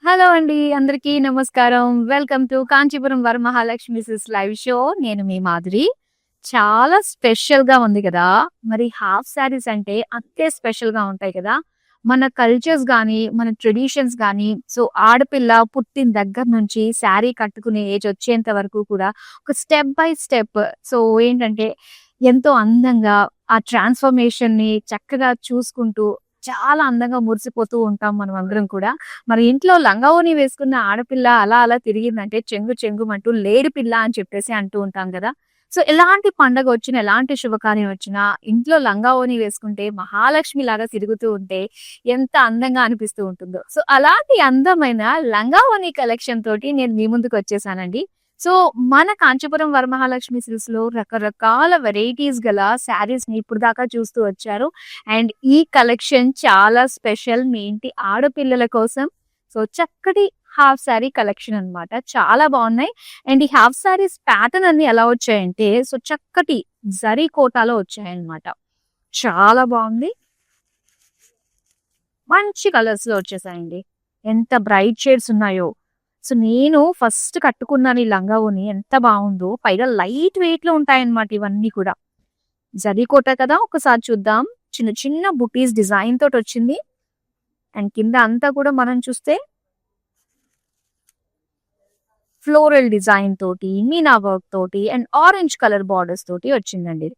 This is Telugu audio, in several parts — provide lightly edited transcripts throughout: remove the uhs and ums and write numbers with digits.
హలో అండి. అందరికీ నమస్కారం. వెల్కమ్ టు కాంచీపురం వరమహాలక్ష్మి సిస్ లైవ్ షో. నేను మీ మాధురి. చాలా స్పెషల్‌గా ఉంది కదా! మరి హాఫ్ సారీస్ అంటే అంతే స్పెషల్‌గా ఉంటాయి కదా! మన కల్చర్స్ గాని, మన ట్రెడిషన్స్ గాని, సో ఆడపిల్ల పుట్టిన దగ్గర నుంచి శారీ కట్టుకునే ఏజ్ వచ్చేంత వరకు కూడా ఒక స్టెప్ బై స్టెప్ సో ఏంటంటే ఎంతో అందంగా ఆ ట్రాన్స్‌ఫర్మేషన్‌ని చక్కగా చూసుకుంటూ చాలా అందంగా మురిసిపోతూ ఉంటాం మనమందరం కూడా. మరి ఇంట్లో లంగా ఓణి వేసుకున్న ఆడపిల్ల అలా అలా తిరిగిందంటే చెంగు చెంగుమంటూ లేడి పిల్ల అని చెప్పేసి అంటూ ఉంటాం గదా! సో ఎలాంటి పండగొచ్చినా, ఎలాంటి శుభకార్యం వచ్చినా ఇంట్లో లంగా ఓణి వేసుకుంటే మహాలక్ష్మిలాగా తిరుగుతూ ఉంటే ఎంత అందంగా అనిపిస్తూ ఉంటుందో. సో అలాంటి అందమైన లంగా ఓణి కలెక్షన్ తోటి నేను మీ ముందుకొచ్చేసానండి. సో మన కాంచీపురం వరమహాలక్ష్మి సిల్క్స్‌లో రకరకాల వెరైటీస్ గల శారీస్‌ని ఇప్పటిదాకా చూస్తూ వచ్చారు. అండ్ ఈ కలెక్షన్ చాలా స్పెషల్ మీ ఇంటి ఆడపిల్లల కోసం. సో చక్కటి హాఫ్ సారీ కలెక్షన్ అన్నమాట. చాలా బాగున్నాయి. అండ్ ఈ హాఫ్ సారీస్ ప్యాటర్న్ అన్ని ఎలా వచ్చాయంటే సో చక్కటి జరీ కోటాలో వచ్చాయన్నమాట. చాలా బాగుంది. మంచి కలర్స్‌లో వచ్చేసాయండి. ఎంత బ్రైట్ షేడ్స్ ఉన్నాయో. సో నేను ఫస్ట్ కట్టుకున్నాను ఈ లంగా ఓణి ఎంత బాగుందో. పైగా లైట్ వెయిట్‌లో ఉంటాయన్నమాట ఇవన్నీ కూడా. జరీ కోట కదా! ఒకసారి చూద్దాం. చిన్న చిన్న బుటీస్ డిజైన్ తోటొచ్చింది. అండ్ కింద అంతా కూడా మనం చూస్తే ఫ్లోరల్ డిజైన్ తోటి, మీనా వర్క్ తోటి అండ్ ఆరెంజ్ కలర్ బార్డర్స్ తోటి వచ్చిందండి.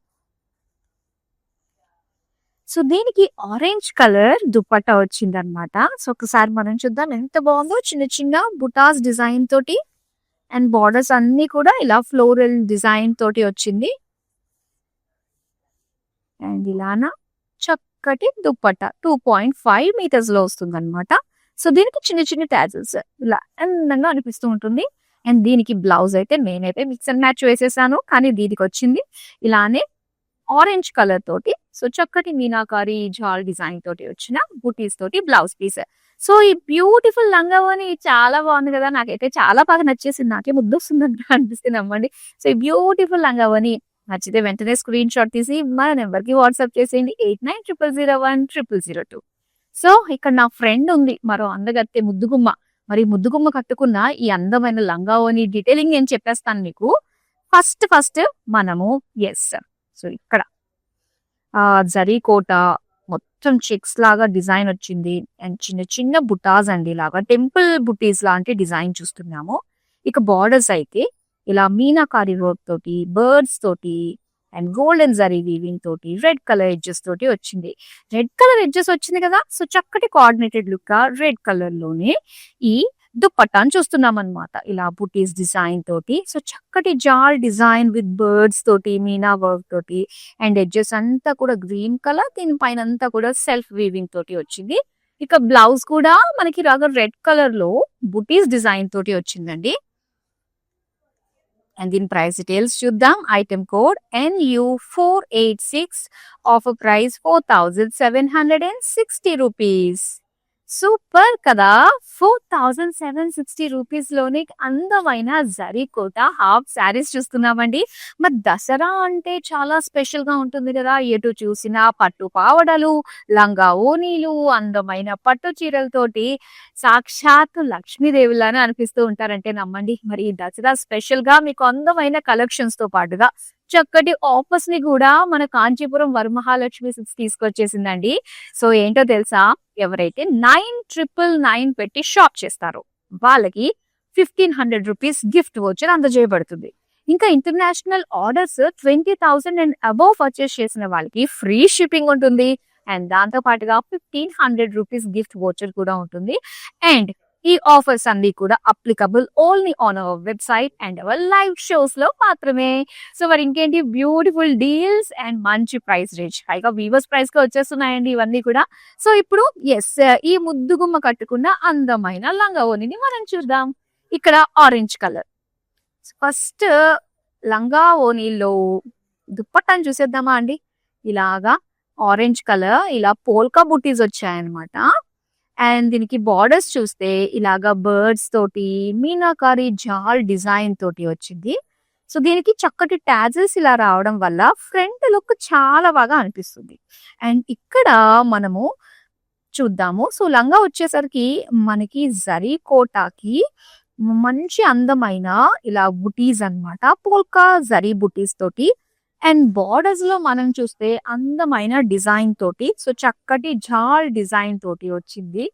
సో దీనికి ఆరెంజ్ కలర్ దుపట్టా వచ్చిందనమాట. సో ఒకసారి మనం చూద్దాం ఎంత బాగుందో. చిన్న చిన్న బుటాస్ డిజైన్ తోటి అండ్ బార్డర్స్ అన్నీ కూడా ఇలా ఫ్లోరల్ డిజైన్ తోటి వచ్చింది. అండ్ ఇలానా చక్కటి దుపట్టా 2.5 మీటర్స్ లో వస్తుందన్నమాట. సో దీనికి చిన్న చిన్న టాజల్స్ ఇలా అందంగా అనిపిస్తూ ఉంటుంది. అండ్ దీనికి బ్లౌజ్ అయితే నేనైతే మిక్స్ అండ్ మ్యాచ్ వేసేసాను. కానీ దీనికి వచ్చింది ఇలానే ఆరెంజ్ కలర్ తోటి సో చక్కటి మీనాకారి జాల్ డిజైన్ తోటి వచ్చిన బుటీస్ తోటి బ్లౌజ్ పీస్. సో ఈ బ్యూటిఫుల్ లంగావోని చాలా బాగుంది కదా! నాకైతే చాలా బాగా నచ్చేసింది. నాకే ముద్దొస్తుంది అనిపిస్తుంది నమ్మండి. సో ఈ బ్యూటిఫుల్ లంగావోని నచ్చితే వెంటనే స్క్రీన్ షాట్ తీసి మన నెంబర్‌కి వాట్సాప్ చేసేయండి 8900010002. సో ఇక్కడ నా ఫ్రెండ్ ఉంది. మరో అందగత్తె ముద్దుగుమ్మ. మరి ముద్దుగుమ్మ కట్టుకున్న ఈ అందమైన లంగా ఓణి డీటెయిలింగ్ నేను చెప్పేస్తాను మీకు. ఫస్ట్ మనము యెస్. సో ఇక్కడ జరీ కోట మొత్తం చెక్స్ లాగా డిజైన్ వచ్చింది. అండ్ చిన్న చిన్న బుటాస్ అండి ఇలాగా టెంపుల్ బుటీస్ లాంటి డిజైన్ చూస్తున్నాము. ఇక బార్డర్స్ అయితే ఇలా మీనాకారి వర్క్ తోటి, బర్డ్స్ తోటి అండ్ గోల్డెన్ జరీ వీవింగ్ తోటి, రెడ్ కలర్ ఎడ్జెస్ తోటి వచ్చింది. రెడ్ కలర్ ఎడ్జెస్ వచ్చింది కదా! సో చక్కటి కోఆర్డినేటెడ్ లుక్ రెడ్ కలర్ లోనే ఈ దుపట్టాను చూస్తున్నాం అనమాట. ఇలా బుటీస్ డిజైన్ తోటి సో చక్కటి జాల్ డిజైన్ విత్ బర్డ్స్ తోటి, మీనా వర్క్ తోటి అండ్ ఎడ్జెస్ అంతా కూడా గ్రీన్ కలర్ దీనిపైన అంతా కూడా సెల్ఫ్ వీవింగ్ తోటి వచ్చింది. ఇక బ్లౌజ్ కూడా మనకి రాగా రెడ్ కలర్ లో బుటీస్ డిజైన్ తోటి వచ్చిందండి. అండ్ దీని ప్రైస్ డీటెయిల్స్ చూద్దాం. Item code NU486 offer price 4760 rupees. Super కదా! 4760 రూపీస్ లోనే అందమైన జరీ కోట హాఫ్ సారీస్ చూస్తున్నామండి. మరి దసరా అంటే చాలా స్పెషల్ గా ఉంటుంది కదా! ఎటు చూసినా పట్టు పావడలు, లంగా ఓణీలు, అందమైన పట్టు చీరలతోటి సాక్షాత్తు లక్ష్మీదేవిలానే అనిపిస్తూ ఉంటారంటే నమ్మండి. మరి ఈ దసరా స్పెషల్ గా మీకు అందమైన కలెక్షన్స్ తో పాటుగా చక్కటి ఆఫర్స్ ని కూడా మన కాంచీపురం వరమహాలక్ష్మి సిల్క్స్ తీసుకొచ్చేసిందండి. సో ఏంటో తెలుసా? ఎవరైతే 9999 పెట్టి షాప్ చేస్తారో వాళ్ళకి 1500 రూపీస్ గిఫ్ట్ వోచర్ అందజేయబడుతుంది. ఇంకా international orders 20,000 and above purchase చేసిన వాళ్ళకి ఫ్రీ షిప్పింగ్ ఉంటుంది. అండ్ దాంతో పాటుగా 1500 రూపీస్ గిఫ్ట్ వోచర్ కూడా ఉంటుంది. అండ్ ఈ ఆఫర్స్ అన్ని కూడా applicable only on our website and our live shows లో మాత్రమే. సో మరి ఇంకేంటి బ్యూటిఫుల్ డీల్స్ అండ్ మంచి ప్రైస్ రేంజ్ పైగా వీవర్స్ ప్రైస్ కి వచ్చేస్తున్నాయండి ఇవన్నీ కూడా. సో ఇప్పుడు ఎస్ ఈ ముద్దుగుమ్మ కట్టుకున్న అందమైన లంగా ఓణిని మనం చూద్దాం. ఇక్కడ ఆరెంజ్ కలర్ ఫస్ట్ లంగా ఓణిలో దుప్పట్టాన్ని చూసేద్దామా అండి. ఇలాగా ఆరెంజ్ కలర్ ఇలా పోల్కా బుటీస్ వచ్చాయన్నమాట. అండ్ దీనికి బార్డర్స్ చూస్తే ఇలాగా బర్డ్స్ తోటి మీనాకారి జాల్ డిజైన్ తోటి వచ్చింది. సో దీనికి చక్కటి టాజల్స్ ఇలా రావడం వల్ల ఫ్రంట్ లుక్ చాలా బాగా అనిపిస్తుంది. అండ్ ఇక్కడ మనము చూద్దాము. సో, లంగా వచ్చేసరికి మనకి జరీ కోటాకి మంచి అందమైన ఇలా బుటీస్ అన్నమాట. పోల్కా జరీ బుటీస్ తోటి అండ్ బోర్డర్స్‌లో మనం చూస్తే అందమైన డిజైన్ తోటి సో, చక్కటి జాల్ డిజైన్ తోటి వచ్చింది.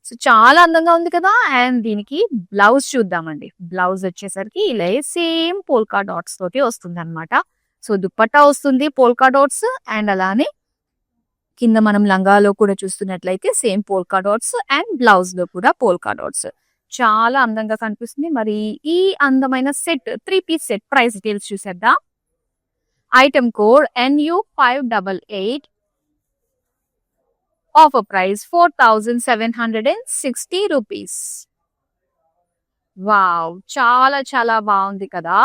సో, చాలా అందంగా ఉంది కదా! అండ్ దీనికి బ్లౌజ్ చూద్దామండి. బ్లౌజ్ వచ్చేసరికి ఇలా సేమ్ పోల్కా డాట్స్ తోటి వస్తుందన్నమాట. సో, దుపట్టా వస్తుంది పోల్కా డాట్స్ అండ్ అలానే కింద మనం లంగాలో కూడా చూస్తున్నట్లయితే same polka dots and blouse లో కూడా పోల్కా డాట్స్. చాలా అందంగా కనిపిస్తుంది. మరి ఈ అందమైన set 3 piece set price details చూసేద్దాం. Item code NU588 offer price 4760 rupees. Wow! చాలా చాలా బాగుంది కదా!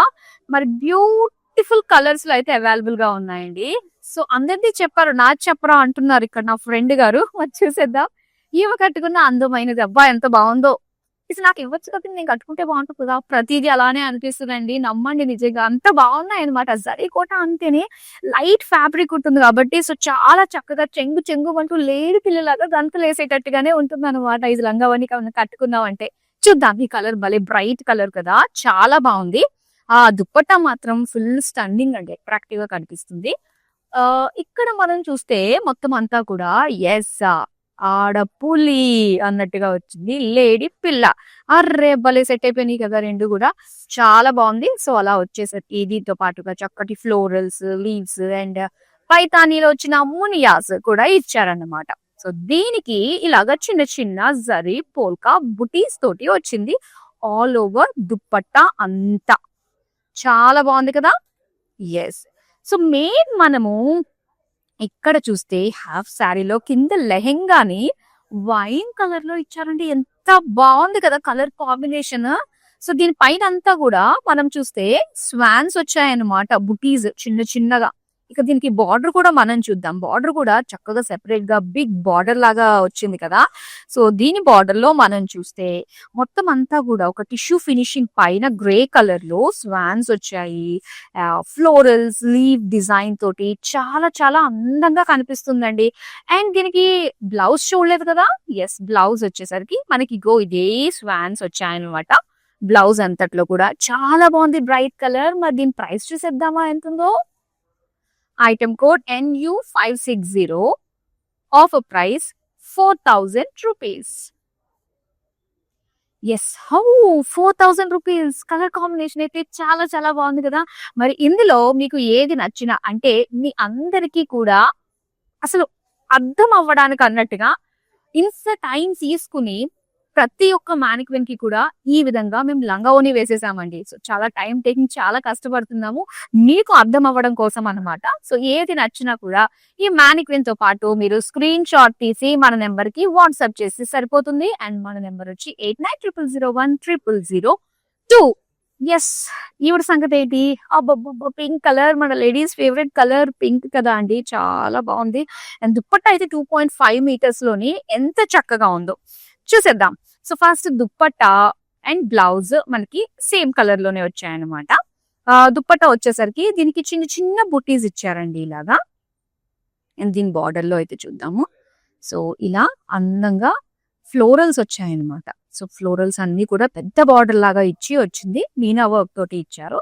మరి బ్యూటిఫుల్ కలర్స్ లో అయితే అవైలబుల్ గా ఉన్నాయండి. సో, అందరిది చెప్పారు నాది చెప్పరా అంటున్నారు ఇక్కడ నా ఫ్రెండ్ గారు. మరి చూసేద్దాం. ఈమె కట్టుకున్న అందమైనది అబ్బా ఎంత బాగుందో. ఇది నాకు ఇవ్వచ్చు కదా, నేను కట్టుకుంటే బాగుంటుంది కదా. ప్రతిదీ అలానే అనిపిస్తుందండి. నమ్మండి నిజంగా అంత బాగున్నాయి అనమాట. జరీ కోట అంటేనే లైట్ ఫ్యాబ్రిక్ ఉంటుంది కాబట్టి సో చాలా చక్కగా చెంగు చెంగు అంటూ లేడి పిల్లలాగా గంతులు వేసేటట్టుగానే ఉంటుంది అనమాట. ఇది లంగావని కట్టుకున్నాం అంటే. చూద్దాం. ఈ కలర్ భలే బ్రైట్ కలర్ కదా, చాలా బాగుంది. ఆ దుప్పట్టా మాత్రం ఫుల్ స్టన్నింగ్ అండి, అట్రాక్టివ్ గా కనిపిస్తుంది. ఇక్కడ మనం చూస్తే మొత్తం అంతా కూడా ఎస్ ఆడపులి అన్నట్టుగా వచ్చింది. లేడీ పిల్ల అర్రే భలే సెట్ అయిపోయినాయి కదా రెండు కూడా. చాలా బాగుంది. సో, అలా వచ్చేసరికి దీంతో పాటుగా చక్కటి ఫ్లోరల్స్, లీవ్స్ అండ్ పైతానీలో వచ్చిన మునియాస్ కూడా ఇచ్చారన్నమాట. సో, దీనికి ఇలాగ చిన్న చిన్న జరీ పోల్కా బుటీస్ తోటి వచ్చింది ఆల్ ఓవర్ దుప్పట్టా అంతా. చాలా బాగుంది కదా. ఎస్. సో, మెయిన్ మనము ఇక్కడ చూస్తే హాఫ్ శారీలో కింద లెహెంగాని వైన్ కలర్ లో ఇచ్చారండి. ఎంత బాగుంది కదా కలర్ కాంబినేషన్. సో, దీని పైన అంతా కూడా మనం చూస్తే స్వాన్స్ వచ్చాయన్నమాట, బుటీస్ చిన్న చిన్నగా. ఇక దీనికి బార్డర్ కూడా మనం చూద్దాం. బార్డర్ కూడా చక్కగా సెపరేట్ గా బిగ్ బార్డర్ లాగా వచ్చింది కదా. సో, దీని బార్డర్ లో మనం చూస్తే మొత్తం అంతా కూడా ఒక టిష్యూ ఫినిషింగ్ పైన గ్రే కలర్ లో స్వాన్స్ వచ్చాయి. ఫ్లోరల్స్ లీవ్ డిజైన్ తోటి చాలా చాలా అందంగా కనిపిస్తుందండి. అండ్ దీనికి బ్లౌజ్ చూడలేదు కదా. ఎస్, బ్లౌజ్ వచ్చేసరికి మనకి గో ఇదే స్వాన్స్ వచ్చాయన్నమాట. బ్లౌజ్ అంతట్లో కూడా చాలా బాగుంది, బ్రైట్ కలర్. మరి దీని ప్రైస్ చూసేద్దామా ఎంత ఉందో. Item code NU560 offer price 4000 rupees. Yes, how 4000 rupees. Colour combination అయితే చాలా చాలా బాగుంది కదా. మరి ఇందులో మీకు ఏది నచ్చినా అంటే మీ అందరికీ కూడా అసలు అర్థం అవ్వడానికి అన్నట్టుగా ఇంత టైం తీసుకుని ప్రతి ఒక్క మ్యానిక్విన్ కి కూడా ఈ విధంగా మేము లంగావోని వేసేసామండి. సో, చాలా టైం టేకింగ్, చాలా కష్టపడుతున్నాము మీకు అర్థం అవ్వడం కోసం అన్నమాట. సో, ఏది నచ్చినా కూడా ఈ మ్యానిక్విన్ తో పాటు మీరు స్క్రీన్ షాట్ తీసి మన నెంబర్ కి వాట్సాప్ చేసి సరిపోతుంది. అండ్ మన నెంబర్ వచ్చి 8900010002. ఎస్, ఈవిడ సంగతి ఏంటి. అబ్బబ్బబ్బ పింక్ కలర్, మన లేడీస్ ఫేవరెట్ కలర్ పింక్ కదా అండి, చాలా బాగుంది. అండ్ దుప్పట్టా అయితే 2.5 మీటర్స్ లోని ఎంత చక్కగా ఉందో చూసేద్దాం. So, first dupatta and blouse మనకి సేమ్ కలర్ లోనే వచ్చాయన్నమాట. దుప్పట్టా వచ్చేసరికి దీనికి చిన్న చిన్న బుటీస్ ఇచ్చారండి ఇలాగా. అండ్ దీని బార్డర్ లో అయితే చూద్దాము. సో, ఇలా అందంగా ఫ్లోరల్స్ వచ్చాయన్నమాట. సో, ఫ్లోరల్స్ అన్ని కూడా పెద్ద బార్డర్ లాగా ఇచ్చి వచ్చింది, మీనా వర్క్ తోటి ఇచ్చారు.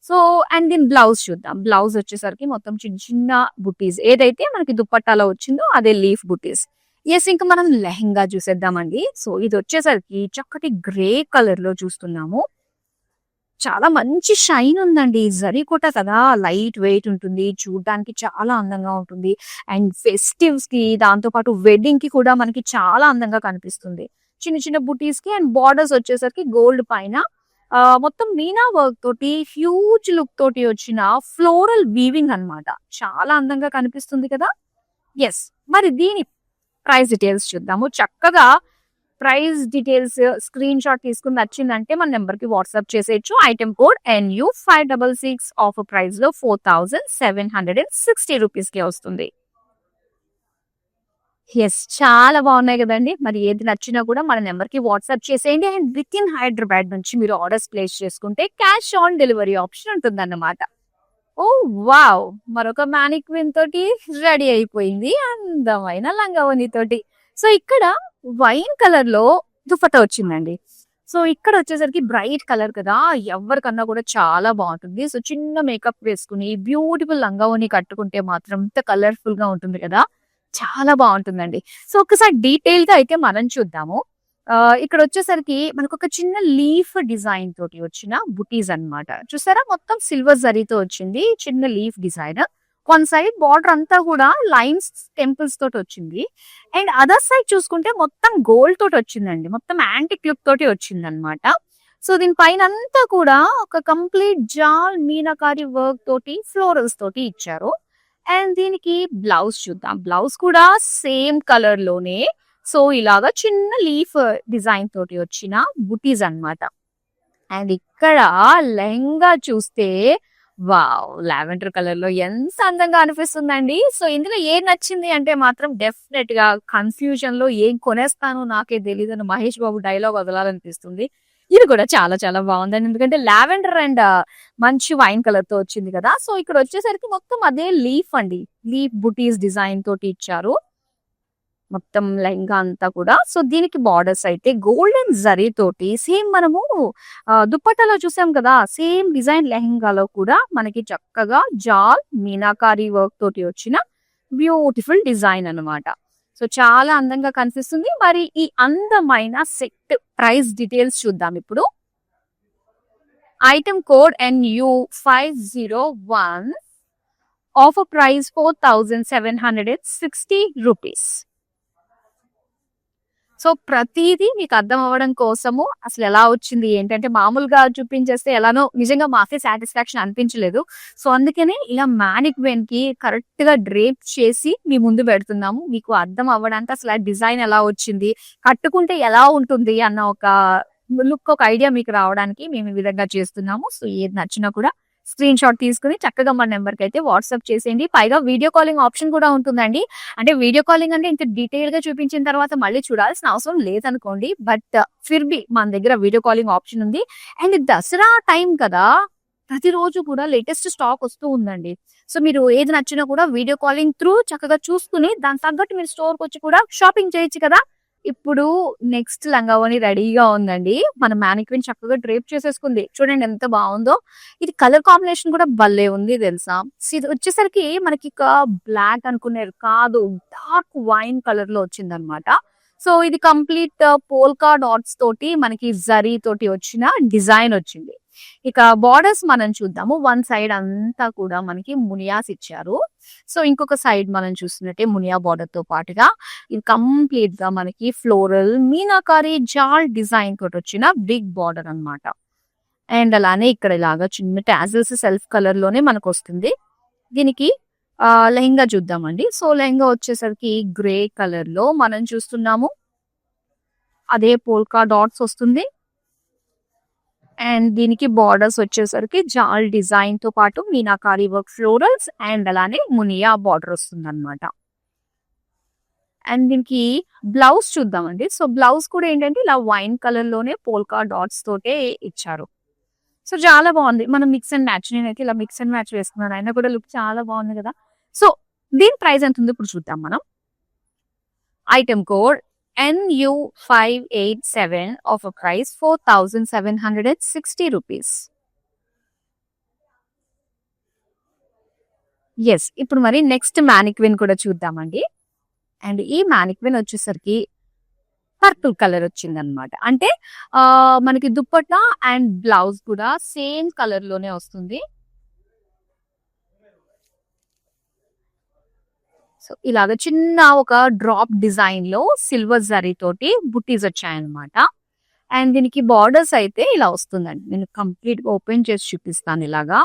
సో, అండ్ దీని బ్లౌజ్ చూద్దాం. బ్లౌజ్ వచ్చేసరికి మొత్తం చిన్న చిన్న బుటీస్ ఏదైతే మనకి దుప్పట్టాలో వచ్చిందో అదే లీఫ్ బుటీస్. ఎస్, ఇంకా మనం లెహెంగా చూసేద్దామండి. సో, ఇది వచ్చేసరికి చక్కటి గ్రే కలర్ లో చూస్తున్నాము. చాలా మంచి షైన్ ఉందండి. జరీ కోట కదా, లైట్ వెయిట్ ఉంటుంది, చూడడానికి చాలా అందంగా ఉంటుంది. అండ్ ఫెస్టివ్స్ కి దాంతో పాటు వెడ్డింగ్ కి కూడా మనకి చాలా అందంగా కనిపిస్తుంది. చిన్న చిన్న బుటీస్ కి అండ్ బార్డర్స్ వచ్చేసరికి గోల్డ్ పైన మొత్తం మీనా వర్క్ తోటి హ్యూజ్ లుక్ తోటి వచ్చిన ఫ్లోరల్ వీవింగ్ అన్నమాట. చాలా అందంగా కనిపిస్తుంది కదా. ఎస్, మరి దీని ప్రైస్ డీటెయిల్స్ చూద్దాము. చక్కగా ప్రైస్ డీటెయిల్స్ స్క్రీన్ షాట్ తీసుకుని నచ్చిందంటే మన నెంబర్ కి వాట్సాప్ చేసేయచ్చు. Item code NU566 offer price లో 4760 రూపీస్ కి వస్తుంది. ఎస్, చాలా బాగున్నాయి కదండి. మరి ఏది నచ్చినా కూడా మన నెంబర్ కి వాట్సాప్ చేసేయండి. అండ్ విత్ ఇన్ హైదరాబాద్ నుంచి మీరు ఆర్డర్స్ ప్లేస్ చేసుకుంటే క్యాష్ ఆన్ డెలివరీ ఆప్షన్ ఉంటుందన్నమాట. ఓ వావ్! మరొక మ్యానిక్విన్ తోటి రెడీ అయిపోయింది అందమైన లంగావోని తోటి. సో ఇక్కడ వైన్ కలర్ లో దుపట్టా వచ్చిందండి. సో ఇక్కడ వచ్చేసరికి బ్రైట్ కలర్ కదా! ఎవరికన్నా కూడా చాలా బావుంటుంది. సో చిన్న మేకప్ వేసుకొని బ్యూటిఫుల్ లంగావోని కట్టుకుంటే మాత్రం ఎంత కలర్‌ఫుల్‌గా ఉంటుంది కదా! చాలా బావుంటుందండి. సో ఒక్కసారి డీటెయిల్‌గా అయితే మనం చూద్దాము. ఇక్కడొచ్చేసరికి మనకొక చిన్న లీఫ్ డిజైన్ తోటి వచ్చిన బుటీస్ అన్నమాట. చూసారా? మొత్తం సిల్వర్ జరీతో వచ్చింది. చిన్న leaf design. One side border అంతా కూడా లైన్స్, టెంపుల్స్ తోటొచ్చింది. అండ్ అదర్ సైడ్ చూసుకుంటే మొత్తం గోల్డ్ తోటొచ్చిందండి. మొత్తం యాంటిక్ లుక్ తోటి వచ్చిందనమాట. సో దీని పైనంతా కూడా ఒక కంప్లీట్ జాల్ మీనాకారి వర్క్ తోటి, ఫ్లోరల్స్ తోటి ఇచ్చారు. అండ్ దీనికి బ్లౌజ్ చూద్దాం. బ్లౌజ్ కూడా సేమ్ కలర్ లోనే సో ఇలాగా చిన్న లీఫ్ డిజైన్ తోటి వచ్చిన బుటీస్ అన్నమాట. అండ్ ఇక్కడ లెహంగా చూస్తే వావ్! లావెండర్ కలర్‌లో ఎంత అందంగా అనిపిస్తుందండి. సో ఇందులో ఏది నచ్చింది అంటే మాత్రం డెఫినెట్‌గా కన్‌ఫ్యూజన్‌లో ఏం కొనేస్తానో నాకే తెలీదని మహేష్ బాబు డైలాగ్ వదలాలనిపిస్తుంది. ఇది కూడా చాలా చాలా బావుందండి. ఎందుకంటే లావెండర్ అండ్ మంచి వైన్ కలర్‌తో వచ్చింది కదా! సో ఇక్కడొచ్చేసరికి మొత్తం అదే లీఫ్ అండి. లీఫ్ బుటీస్ డిజైన్ తోటి ఇచ్చారు. మొత్తం లెహంగా అంతా కూడా. సో దీనికి బార్డర్స్ అయితే గోల్డెన్ జరీ తోటి సేమ్ మనము దుపట్టాలో చూసాం కదా! సేమ్ డిజైన్ లెహంగాలో కూడా మనకి చక్కగా జాల్ మీనాకారి వర్క్ తోటి వచ్చిన బ్యూటిఫుల్ డిజైన్ అన్నమాట. సో చాలా అందంగా కనిపిస్తుంది. మరి ఈ అందమైన సెట్ ప్రైస్ డీటెయిల్స్ చూద్దాం ఇప్పుడు. Item code NU501 offer price 4760 rupees. So ప్రతీదీ మీకు అర్థం అవ్వడం కోసము అసలు ఎలా వచ్చింది ఏంటంటే మామూలుగా చూపించేస్తే ఎలానో నిజంగా మాకే సాటిస్ఫాక్షన్ అనిపించలేదు. సో అందుకనే ఇలా మ్యానిక్విన్ కి కరెక్ట్ గా డ్రేప్ చేసి మీ ముందు పెడుతున్నాము. మీకు అర్థం అవ్వడానికి అసలు ఆ డిజైన్ ఎలా వచ్చింది, కట్టుకుంటే ఎలా ఉంటుంది అన్న ఒక లుక్, ఒక ఐడియా మీకు రావడానికి మేము ఈ విధంగా చేస్తున్నాము. సో ఏది నచ్చినా కూడా స్క్రీన్ షాట్ తీసుకుని చక్కగా మన నెంబర్కి అయితే వాట్సాప్ చేసేయండి. పైగా వీడియో కాలింగ్ ఆప్షన్ కూడా ఉంటుందండి. అంటే వీడియో కాలింగ్ అంటే ఇంత డీటెయిల్ గా చూపించిన తర్వాత మళ్ళీ చూడాల్సిన అవసరం లేదనుకోండి. బట్ ఫిర్బి మన దగ్గర వీడియో కాలింగ్ ఆప్షన్ ఉంది. అండ్ దసరా టైం కదా, ప్రతిరోజు కూడా లేటెస్ట్ స్టాక్ వస్తూ ఉందండి. సో మీరు ఏది నచ్చినా కూడా వీడియో కాలింగ్ త్రూ చక్కగా చూసుకుని దాని తగ్గట్టు మీరు స్టోర్కి వచ్చి కూడా షాపింగ్ చేయొచ్చు కదా. ఇప్పుడు నెక్స్ట్ లంగావోని రెడీగా ఉందండి. మన మ్యానిక్విన్ చక్కగా డ్రేప్ చేసేసుకుంది. చూడండి ఎంత బాగుందో. ఇది కలర్ కాంబినేషన్ కూడా భలే ఉంది తెలుసా. ఇది వచ్చేసరికి మనకి ఇక బ్లాక్ అనుకునేది కాదు, డార్క్ వైన్ కలర్ లో వచ్చిందనమాట. సో ఇది కంప్లీట్ పోల్కా డాట్స్ తోటి మనకి జరీ తోటి వచ్చిన డిజైన్ వచ్చింది. ఇక బార్డర్స్ మనం చూద్దాము. వన్ సైడ్ అంతా కూడా మనకి మునియాస్ ఇచ్చారు. సో ఇంకొక సైడ్ మనం చూస్తున్నట్టే మునియా బార్డర్ తో పాటుగా ఇది కంప్లీట్ గా మనకి ఫ్లోరల్ మీనాకారి జాల్ డిజైన్ తోటి వచ్చిన బిగ్ బార్డర్ అన్నమాట. అండ్ అలానే ఇక్కడ ఇలాగా చిన్న టాజిల్స్ సెల్ఫ్ కలర్ లోనే మనకు వస్తుంది. దీనికి లెహంగా చూద్దామండి. సో లెహంగా వచ్చేసరికి గ్రే కలర్ లో మనం చూస్తున్నాము. అదే పోల్కా డాట్స్ వస్తుంది. అండ్ దీనికి బార్డర్స్ వచ్చేసరికి జాల్ డిజైన్ తో పాటు మీనాకారి వర్క్ ఫ్లోరల్స్ అండ్ అలానే మునియా బార్డర్ వస్తుంది అనమాట. అండ్ దీనికి బ్లౌజ్ చూద్దామండి. సో బ్లౌజ్ కూడా ఏంటంటే ఇలా వైన్ కలర్ లోనే పోల్కా డాట్స్ తోటే ఇచ్చారు. సో చాలా బాగుంది. మనం మిక్స్ అండ్ మ్యాచ్, నేనైతే ఇలా మిక్స్ అండ్ మ్యాచ్ వేసుకున్నాను. అయినా కూడా లుక్ చాలా బాగుంది కదా. సో దీని ప్రైస్ ఎంత ఉందో ఇప్పుడు చూద్దాం మనం. Item code NU587 offer price 4760 rupees. Yes, ఇప్పుడు మరి నెక్స్ట్ మ్యానిక్విన్ కూడా చూద్దామండి. అండ్ ఈ మ్యానిక్విన్ వచ్చేసరికి పర్పుల్ కలర్ వచ్చిందనమాట. అంటే మనకి దుప్పట్టా అండ్ బ్లౌజ్ కూడా సేమ్ కలర్ లోనే వస్తుంది. సో ఇలాగ చిన్న ఒక డ్రాప్ డిజైన్ లో సిల్వర్ జరీ తోటి బుట్టీస్ వచ్చాయన్నమాట. అండ్ దీనికి బార్డర్స్ అయితే ఇలా వస్తుందండి. నేను కంప్లీట్ గా ఓపెన్ చేసి చూపిస్తాను. ఇలాగా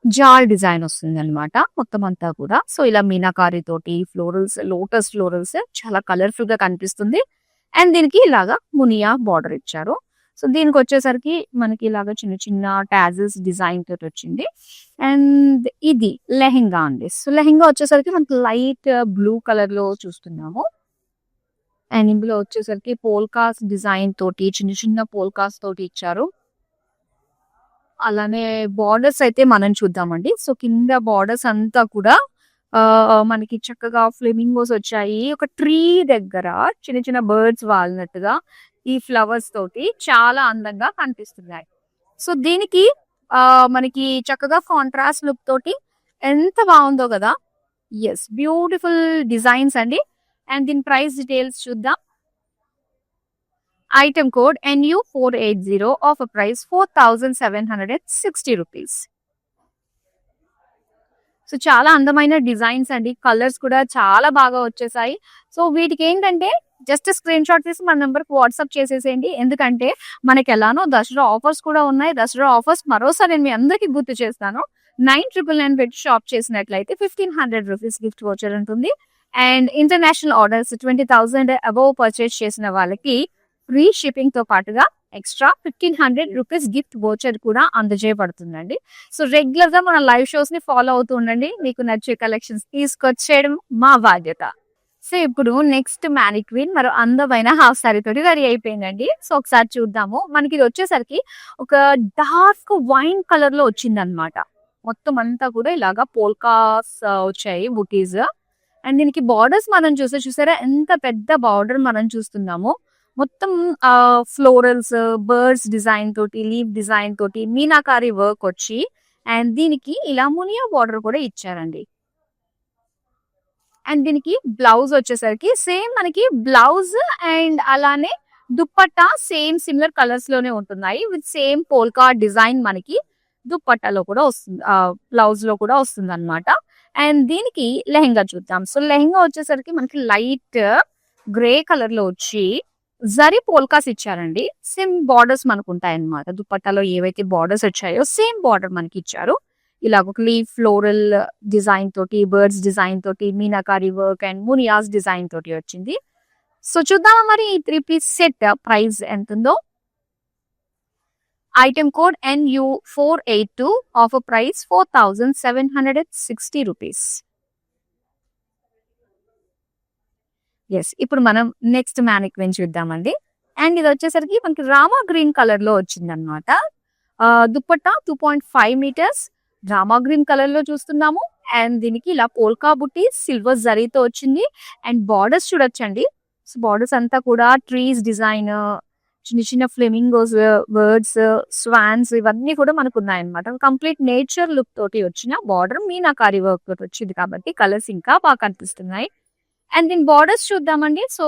జాల్ డిజైన్ వస్తుంది అనమాట మొత్తం అంతా కూడా. సో ఇలా మీనాకారి తోటి ఫ్లోరల్స్, లోటస్ ఫ్లోరల్స్ చాలా కలర్ఫుల్ గా కనిపిస్తుంది. అండ్ దీనికి ఇలాగా మునియా బార్డర్ ఇచ్చారు. సో దీనికి వచ్చేసరికి మనకి ఇలాగా చిన్న చిన్న టాజిల్స్ డిజైన్ తోటి వచ్చింది. అండ్ ఇది లెహెంగా అండి. సో లెహెంగా వచ్చేసరికి మనకి లైట్ బ్లూ కలర్ లో చూస్తున్నాము. అండ్ ఇందులో వచ్చేసరికి పోల్కాస్ డిజైన్ తోటి చిన్న చిన్న పోల్కాస్ తోటి ఇచ్చారు. అలానే బార్డర్స్ అయితే మనం చూద్దామండి. సో కింద బార్డర్స్ అంతా కూడా మనకి చక్కగా ఫ్లెమింగోస్ వచ్చాయి. ఒక ట్రీ దగ్గర చిన్న చిన్న బర్డ్స్ వాలినట్టుగా ఈ ఫ్లవర్స్ తోటి చాలా అందంగా కనిపిస్తున్నాయి. సో, దీనికి మనకి చక్కగా కాంట్రాస్ట్ లుక్ తోటి ఎంత బావుందో గదా! యెస్. బ్యూటిఫుల్ డిజైన్స్ అండి. అండ్ దీని ప్రైస్ డీటెయిల్స్ చూద్దాం. Item code NU480 offer price 4760 rupees. So, చాలా అందమైన డిజైన్స్ అండి. కలర్స్ కూడా చాలా బాగా వచ్చేసాయి. సో, వీటికేంటంటే జస్ట్ స్క్రీన్‌షాట్ తీసి మన నంబర్‌కి వాట్సాప్ చేసేసేయండి. ఎందుకంటే మనకెలానో దసరా ఆఫర్స్ కూడా ఉన్నాయి. దసరా ఆఫర్స్ మరోసారి నేను మీ అందరికీ గుర్తు చేస్తాను. 9999 పెట్టి షాప్ చేసినట్లయితే 1500 రూపీస్ గిఫ్ట్ వౌచర్ ఉంటుంది. And international orders 20,000 above purchase చేసిన వాళ్ళకి ఫ్రీ షిప్పింగ్‌తో పాటుగా ఎక్స్‌ట్రా 1500 రూపీస్ గిఫ్ట్ వౌచర్ కూడా అందజేయబడుతుందండి. సో, రెగ్యులర్‌గా మన లైవ్ షోస్‌ని ఫాలో అవుతూ ఉండండి. మీకు నచ్చే కలెక్షన్స్ తీసుకొచ్చేయడం మా బాధ్యత. సో, ఇప్పుడు నెక్స్ట్ మ్యానిక్విన్ మరో అందమైన హాఫ్ సారీ తోటి రెడీ అయిపోయిందండి. సో, ఒకసారి చూద్దాము. మనకిది వచ్చేసరికి ఒక డార్క్ వైన్ కలర్‌లో వచ్చిందనమాట. మొత్తం అంతా కూడా ఇలాగా పోల్కాస్ వచ్చాయి బుటీస్. అండ్ దీనికి బార్డర్స్ మనం చూసారా ఎంత పెద్ద బార్డర్ మనం చూస్తున్నామో. మొత్తం ఫ్లోరల్స్, బర్డ్స్ డిజైన్ తోటి, లీఫ్ డిజైన్ తోటి మీనాకారి వర్క్ వచ్చి అండ్ దీనికి ఇలా మునియా బార్డర్ కూడా ఇచ్చారండి. అండ్ దీనికి బ్లౌజ్ వచ్చేసరికి సేమ్ మనకి బ్లౌజ్ అండ్ అలానే దుప్పట్టా సేమ్ సిమిలర్ కలర్స్ లోనే ఉంటున్నాయి. విత్ సేమ్ పోల్కా డిజైన్ మనకి దుప్పట్టాలో కూడా వస్తుంది. బ్లౌజ్ లో కూడా వస్తుంది అనమాట. అండ్ దీనికి లెహెంగా చూద్దాం. సో, లెహెంగా వచ్చేసరికి మనకి లైట్ గ్రే కలర్ లో వచ్చి జరీ పోల్కాస్ ఇచ్చారండి. సేమ్ బార్డర్స్ మనకు ఉంటాయన్నమాట. దుపట్టాలో ఏవైతే బార్డర్స్ వచ్చాయో సేమ్ బార్డర్ మనకి ఇచ్చారు. ఇలాగ ఒక లీఫ్ ఫ్లోరల్ డిజైన్ తోటి, బర్డ్స్ డిజైన్ తోటి, మీనాకారి వర్క్ అండ్ మునియాస్ డిజైన్ తోటి వచ్చింది. సో, చూద్దామా మరి ఈ 3 పీస్ సెట్ ప్రైస్ ఎంతుందో. Item code NU482 offer price 4760 rupees. Yes. ఇప్పుడు మనం నెక్స్ట్ మ్యానిక్విన్ చూద్దామండి. అండ్ ఇది వచ్చేసరికి మనకి రామా గ్రీన్ కలర్ లో వచ్చిందనమాట. దుప్పట్టా 2.5 మీటర్స్ రామా గ్రీన్ కలర్ లో చూస్తున్నాము. అండ్ దీనికి ఇలా పోల్కా బుట్టి సిల్వర్ జరీతో వచ్చింది. అండ్ బార్డర్స్ చూడొచ్చండి. సో, బార్డర్స్ అంతా కూడా ట్రీస్ డిజైన్, చిన్న చిన్న ఫ్లెమింగోస్, బర్డ్స్, స్వాన్స్ ఇవన్నీ కూడా మనకు ఉన్నాయన్నమాట. కంప్లీట్ నేచర్ లుక్ తోటి వచ్చిన బార్డర్ మీనాకారి వర్క్ తోటి వచ్చింది కాబట్టి కలర్స్ ఇంకా బాగా కనిపిస్తున్నాయి. అండ్ దీని బార్డర్స్ చూద్దామండి. సో,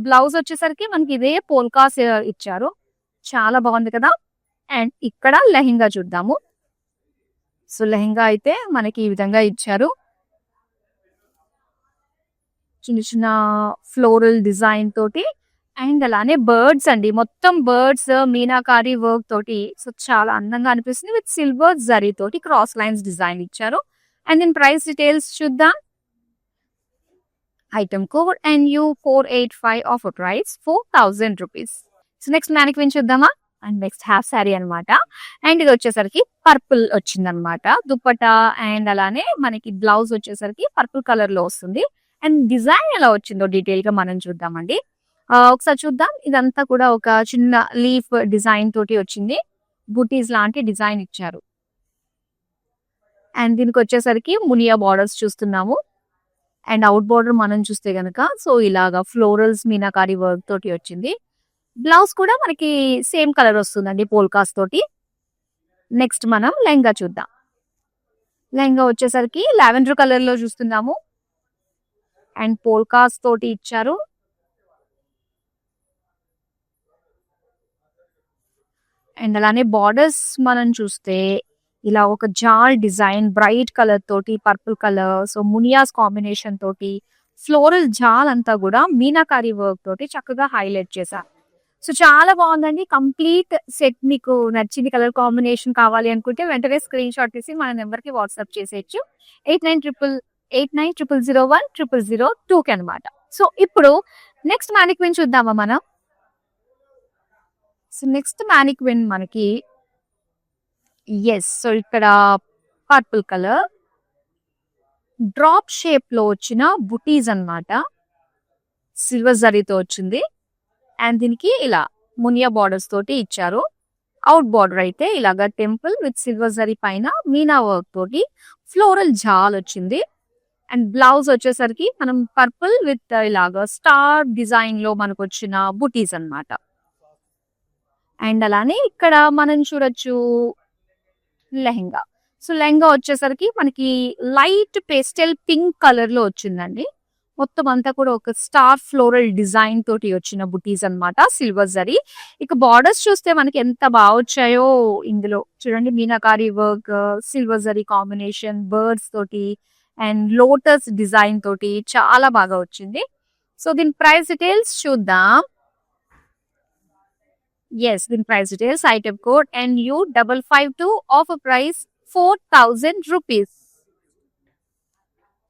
బ్లౌజ్ వచ్చేసరికి మనకి ఇదే పోల్కాస్ ఇచ్చారు. చాలా బాగుంది కదా! అండ్ ఇక్కడ లెహెంగా చూద్దాము. సో, లెహెంగా అయితే మనకి ఈ విధంగా ఇచ్చారు. చిన్న చిన్న ఫ్లోరల్ డిజైన్ తోటి అండ్ అలానే బర్డ్స్ అండి. మొత్తం బర్డ్స్ మీనాకారి వర్క్ తోటి సో, చాలా అందంగా అనిపిస్తుంది. విత్ సిల్వర్ జరీ తోటి క్రాస్ లైన్స్ డిజైన్ ఇచ్చారు. అండ్ దీని ప్రైస్ డీటెయిల్స్ చూద్దాం. Item code NU485 offer price 4000 rupees. So, next mannequin చూద్దామా. అండ్ నెక్స్ట్ హాఫ్ సారీ అనమాట. అండ్ ఇది వచ్చేసరికి పర్పుల్ వచ్చిందనమాట. దుప్పటా అండ్ అలానే మనకి బ్లౌజ్ వచ్చేసరికి పర్పుల్ కలర్ లో వస్తుంది. అండ్ డిజైన్ ఎలా వచ్చిందో డీటెయిల్ గా మనం చూద్దామండి. ఒకసారి చూద్దాం. ఇదంతా కూడా ఒక చిన్న లీఫ్ డిజైన్ తోటి వచ్చింది. బుటీస్ లాంటి డిజైన్ ఇచ్చారు. అండ్ దీనికి వచ్చేసరికి మునియా బార్డర్స్ చూస్తున్నాము. అండ్ అవుట్ బార్డర్ మనం చూస్తే గనక సో, ఇలాగా ఫ్లోరల్స్ మీనాకారి వర్క్ తోటి వచ్చింది. బ్లౌజ్ కూడా మనకి సేమ్ కలర్ వస్తుందండి పోల్కాస్ తోటి. నెక్స్ట్ మనం లెహంగా చూద్దాం. లెహంగా వచ్చేసరికి లావెండర్ కలర్ లో చూస్తున్నాము. అండ్ పోల్కాస్ తోటి ఇచ్చారు. అండ్ అలానే బార్డర్స్ మనం చూస్తే ఇలా ఒక జాల్ డిజైన్ బ్రైట్ కలర్ తోటి పర్పుల్ కలర్ సో, మునియాస్ కాంబినేషన్ తోటి ఫ్లోరల్ జాల్ అంతా కూడా మీనాకారి వర్క్ తోటి చక్కగా హైలైట్ చేశారు. సో, చాలా బాగుందండి. కంప్లీట్ సెట్ మీకు నచ్చింది కలర్ కాంబినేషన్ కావాలి అనుకుంటే వెంటనే స్క్రీన్ షాట్ తీసి మన నెంబర్ కి వాట్సాప్ చేసేయచ్చు. 8900010002 కి అనమాట. సో, ఇప్పుడు నెక్స్ట్ మ్యానిక్విన్ చూద్దామా మనం. సో, నెక్స్ట్ మ్యానిక్విన్ మనకి సో, ఇక్కడ పర్పుల్ కలర్ డ్రాప్ షేప్ లో వచ్చిన బుటీస్ అన్నమాట. సిల్వర్ జరీతో వచ్చింది. అండ్ దీనికి ఇలా మునియా బార్డర్స్ తోటి ఇచ్చారు. అవుట్ బార్డర్ అయితే ఇలాగా టెంపుల్ విత్ సిల్వర్ జరీ పైన మీనా వర్క్ తోటి ఫ్లోరల్ జాల్ వచ్చింది. అండ్ బ్లౌజ్ వచ్చేసరికి మనం పర్పుల్ విత్ ఇలాగా స్టార్ డిజైన్ లో మనకు వచ్చిన బుటీస్ అన్నమాట. అండ్ అలానే ఇక్కడ మనం చూడొచ్చు లెహెంగా. సో లెహెంగా వచ్చేసరికి మనకి లైట్ పేస్టల్ పింక్ కలర్ లో వచ్చిందండి. మొత్తం అంతా కూడా ఒక స్టార్ ఫ్లోరల్ డిజైన్ తోటి వచ్చిన బుటీస్ అన్నమాట, సిల్వర్ జరీ. ఇక బార్డర్స్ చూస్తే మనకి ఎంత బాగా వచ్చాయో ఇందులో చూడండి, meenakari work, silver zari combination, birds తోటి అండ్ లోటస్ డిజైన్ తోటి చాలా బాగా వచ్చింది. సో దీని ప్రైస్ డీటెయిల్స్ చూద్దాం. ఎస్, దీని price details, item code NU552, offer price 4000 rupees.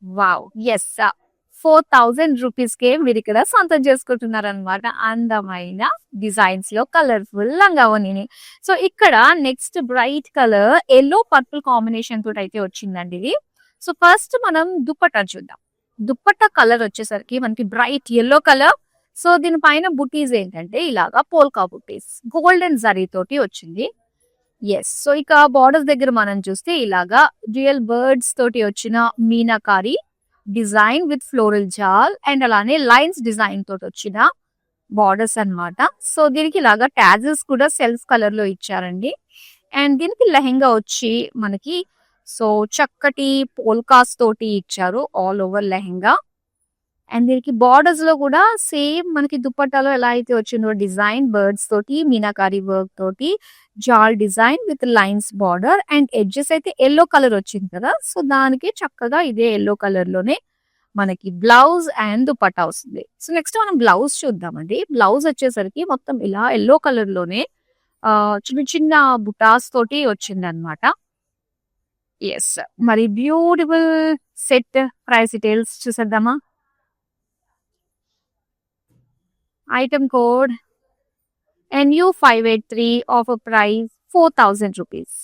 Wow, yes, 4000 rupees కే మీరు ఇక్కడ సొంతం చేసుకుంటున్నారు అనమాట అందమైన డిజైన్స్ లో కలర్ఫుల్ లంగావోణిని. సో ఇక్కడ next bright colour yellow purple combination తోటి అయితే వచ్చిందండి ఇది. సో ఫస్ట్ మనం దుప్పట్టా చూద్దాం. దుప్పట్టా కలర్ వచ్చేసరికి మనకి బ్రైట్ ఎల్లో కలర్. సో దీనిపైన బుటీస్ ఏంటంటే ఇలాగా పోల్కా బుటీస్ గోల్డెన్ జరీ తోటి వచ్చింది. ఎస్, సో ఇక బార్డర్స్ దగ్గర మనం చూస్తే ఇలాగా రియల్ బర్డ్స్ తోటి వచ్చిన meenakari design with floral jaal and అలానే లైన్స్ డిజైన్ తోటి వచ్చిన బార్డర్స్ అన్నమాట. సో దీనికి ఇలాగా ట్యాజెస్ కూడా సెల్ఫ్ కలర్ లో ఇచ్చారండి. అండ్ దీనికి లెహెంగా వచ్చి మనకి సో చక్కటి పోల్కాస్ తోటి ఇచ్చారు ఆల్ ఓవర్ లెహెంగా. అండ్ దీనికి బార్డర్స్ లో కూడా సేమ్ మనకి దుప్పట్టాలో ఎలా అయితే వచ్చిందో డిజైన్ బర్డ్స్ తోటి మీనాకారి వర్క్ తోటి jaal design with lines border and edges అయితే ఎల్లో కలర్ వచ్చింది కదా. సో దానికి చక్కగా ఇదే ఎల్లో కలర్ లోనే మనకి బ్లౌజ్ అండ్ దుపట్టా వస్తుంది. సో నెక్స్ట్ మనం బ్లౌజ్ చూద్దామండి. బ్లౌజ్ వచ్చేసరికి మొత్తం ఇలా ఎల్లో కలర్ లోనే చిన్న చిన్న బుటాస్ తోటి వచ్చింది అనమాట. ఎస్, మరి బ్యూటిఫుల్ సెట్ ప్రైస్ డీటెయిల్స్ చూసేద్దామా. Item code NU583, offer price 4000 rupees.